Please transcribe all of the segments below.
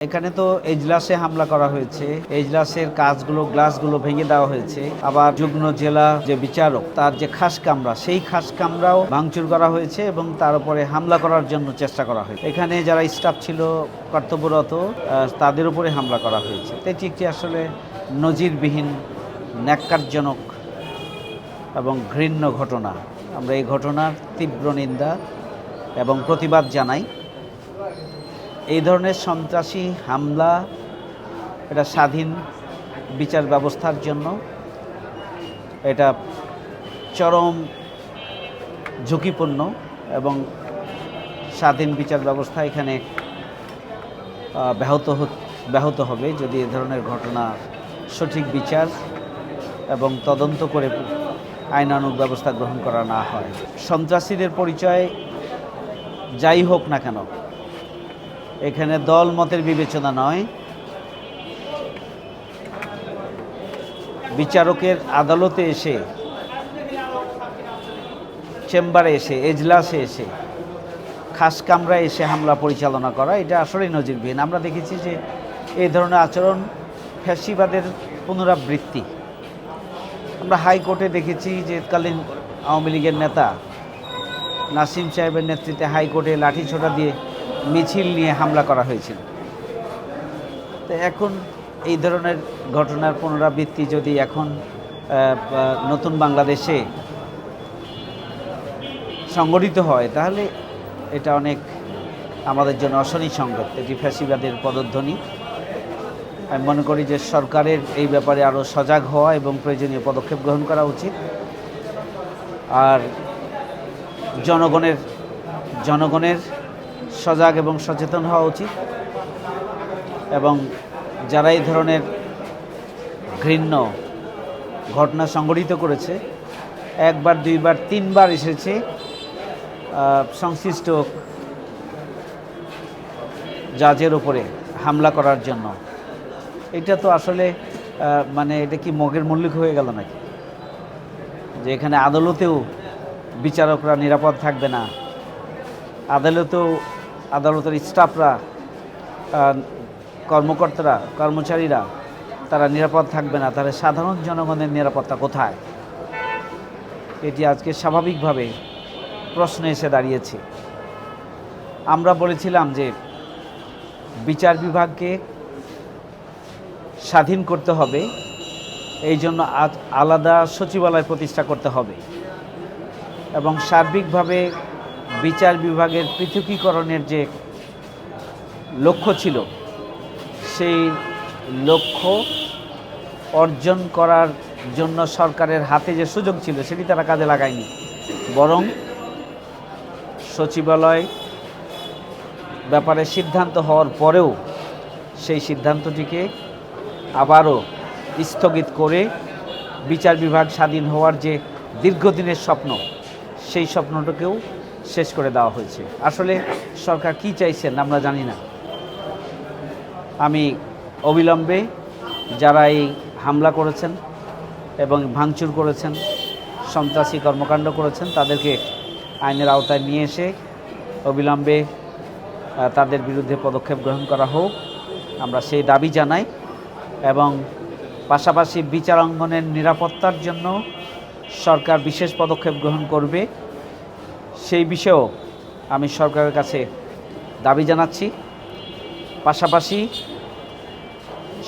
এখানে তো এজলাসে হামলা করা হয়েছে। এজলাসের গ্লাসগুলো ভেঙে দেওয়া হয়েছে। আবার যুগ্ম জেলা যে বিচারক তার যে খাস কামরা, সেই খাস কামরাও ভাঙচুর করা হয়েছে এবং তার উপরে হামলা করার জন্য চেষ্টা করা হয়েছে। এখানে যারা স্টাফ ছিল কর্তব্যরত তাদের উপরে হামলা করা হয়েছে। এটি একটি আসলে নজিরবিহীন, ন্যাক্কারজনক এবং ঘৃণ্য ঘটনা। আমরা এই ঘটনার তীব্র নিন্দা এবং প্রতিবাদ জানাই। এই ধরনের সন্ত্রাসী হামলা এটা স্বাধীন বিচার ব্যবস্থার জন্য এটা চরম ঝুঁকিপূর্ণ এবং স্বাধীন বিচার ব্যবস্থা এখানে ব্যাহত হবে যদি এ ধরনের ঘটনা সঠিক বিচার এবং তদন্ত করে আইনানুগ ব্যবস্থা গ্রহণ করা না হয়। সন্ত্রাসীদের পরিচয় যাই হোক না কেন, এখানে দল মতের বিবেচনা নয়, বিচারকের আদালতে এসে, চেম্বারে এসে, এজলাসে এসে, খাস কামরায় এসে হামলা পরিচালনা করা এটা আসলেই নজিরবিহীন। আমরা দেখেছি যে এই ধরনের আচরণ ফ্যাসিবাদের পুনরাবৃত্তি। আমরা হাইকোর্টে দেখেছি যে কালীন আওয়ামী লীগের নেতা নাসিম সাহেবের নেতৃত্বে হাইকোর্টে লাঠিছোড়া দিয়ে মিছিল নিয়ে হামলা করা হয়েছিল। তো এখন এই ধরনের ঘটনার পুনরাবৃত্তি যদি এখন নতুন বাংলাদেশে সংগঠিত হয় তাহলে এটা অনেক আমাদের জন্য অশনি সংকেত। এটি ফ্যাসিবাদের পদধ্বনি। আমি মনে করি যে সরকারের এই ব্যাপারে আরও সজাগ হওয়া এবং প্রয়োজনীয় পদক্ষেপ গ্রহণ করা উচিত। আর জনগণের সজাগ এবং সচেতন হওয়া উচিত এবং যারা এই ধরনের ঘৃণ্য ঘটনা সংঘটিত করেছে, একবার, দুইবার, তিনবার এসেছে সংশ্লিষ্ট জাজের উপরে হামলা করার জন্য। এটা তো আসলে এটা কি মগের মল্লিক হয়ে গেল নাকি, যে এখানে আদালতেও বিচারকরা নিরাপদ থাকবে না, আদালতের স্টাফরা, কর্মচারীরা তারা নিরাপদ থাকবে না, তাহলে সাধারণ জনগণের নিরাপত্তা কোথায়? এটি আজকে স্বাভাবিকভাবে প্রশ্ন এসে দাঁড়িয়েছে। আমরা বলেছিলাম যে বিচার বিভাগকে স্বাধীন করতে হবে, এই জন্য আলাদা সচিবালয় প্রতিষ্ঠা করতে হবে এবং সার্বিকভাবে বিচার বিভাগের পৃথকীকরণের যে লক্ষ্য ছিল সেই লক্ষ্য অর্জন করার জন্য সরকারের হাতে যে সুযোগ ছিল সেটি তারা কাজে লাগায়নি, বরং সচিবালয় ব্যাপারে সিদ্ধান্ত হওয়ার পরেও সেই সিদ্ধান্তটিকে আবারও স্থগিত করে বিচার বিভাগ স্বাধীন হওয়ার যে দীর্ঘদিনের স্বপ্ন, সেই স্বপ্নটাকেও শেষ করে দেওয়া হয়েছে। আসলে সরকার কি চাইছেন আমরা জানি না। আমি অবিলম্বে যারা এই হামলা করেছেন এবং ভাঙচুর করেছেন, সন্ত্রাসী কর্মকাণ্ড করেছেন, তাদেরকে আইনের আওতায় নিয়ে এসে অবিলম্বে তাদের বিরুদ্ধে পদক্ষেপ গ্রহণ করা হোক, আমরা সেই দাবি জানাই। এবং পাশাপাশি বিচারাঙ্গনের নিরাপত্তার জন্য সরকার বিশেষ পদক্ষেপ গ্রহণ করবে, সেই বিষয়েও আমি সরকারের কাছে দাবি জানাচ্ছি। পাশাপাশি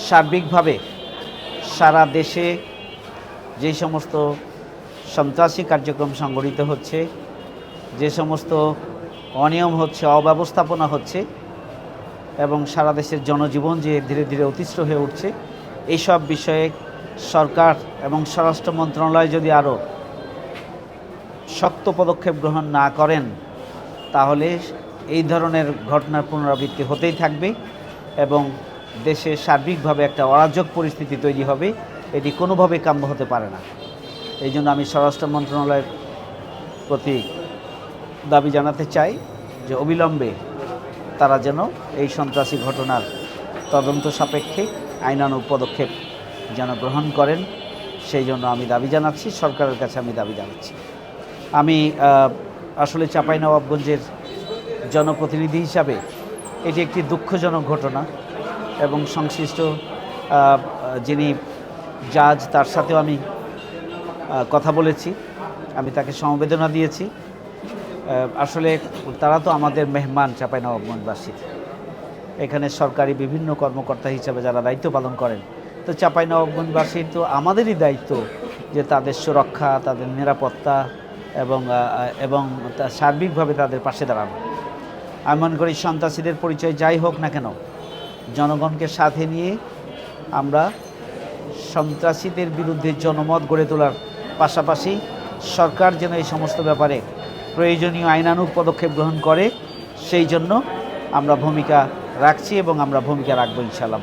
সার্বিকভাবে সারা দেশে যে সমস্ত সন্ত্রাসী কার্যক্রম সংগঠিত হচ্ছে, যে সমস্ত অনিয়ম হচ্ছে, অব্যবস্থাপনা হচ্ছে এবং সারা দেশের জনজীবন যে ধীরে ধীরে অতিষ্ঠ হয়ে উঠছে, এইসব বিষয়ে সরকার এবং স্বরাষ্ট্র মন্ত্রণালয় যদি আরও শক্ত পদক্ষেপ গ্রহণ না করেন তাহলে এই ধরনের ঘটনার পুনরাবৃত্তি হতেই থাকবে এবং দেশে সার্বিকভাবে একটা অরাজক পরিস্থিতি তৈরি হবে। এটি কোনোভাবে কাম্য হতে পারে না। এই জন্য আমি স্বরাষ্ট্র মন্ত্রণালয়ের প্রতি দাবি জানাতে চাই যে অবিলম্বে তারা যেন এই সন্ত্রাসী ঘটনার তদন্ত সাপেক্ষে আইনানুগ পদক্ষেপ যেন গ্রহণ করেন, সেই জন্য আমি দাবি জানাচ্ছি, সরকারের কাছে আমি দাবি জানাচ্ছি। আমি আসলে চাঁপাইনবাবগঞ্জের জনপ্রতিনিধি হিসাবে এটি একটি দুঃখজনক ঘটনা। এবং সংশ্লিষ্ট যিনি জাজ তার সাথেও আমি কথা বলেছি, আমি তাকে সমবেদনা দিয়েছি। আসলে তারা তো আমাদের মেহমান চাঁপাইনবাবগঞ্জবাসী, এখানে সরকারি বিভিন্ন কর্মকর্তা হিসাবে যারা দায়িত্ব পালন করেন, তো চাঁপাইনবাবগঞ্জবাসীর তো আমাদেরই দায়িত্ব যে তাদের সুরক্ষা, তাদের নিরাপত্তা এবং সার্বিকভাবে তাদের পাশে দাঁড়ানো। আমি মনে করি সন্ত্রাসীদের পরিচয় যাই হোক না কেন, জনগণকে সাথে নিয়ে আমরা সন্ত্রাসীদের বিরুদ্ধে জনমত গড়ে তোলার পাশাপাশি সরকার যেন এই সমস্ত ব্যাপারে প্রয়োজনীয় আইনানুগ পদক্ষেপ গ্রহণ করে, সেই জন্য আমরা ভূমিকা রাখছি এবং আমরা ভূমিকা রাখবো ইনশাআল্লাহ।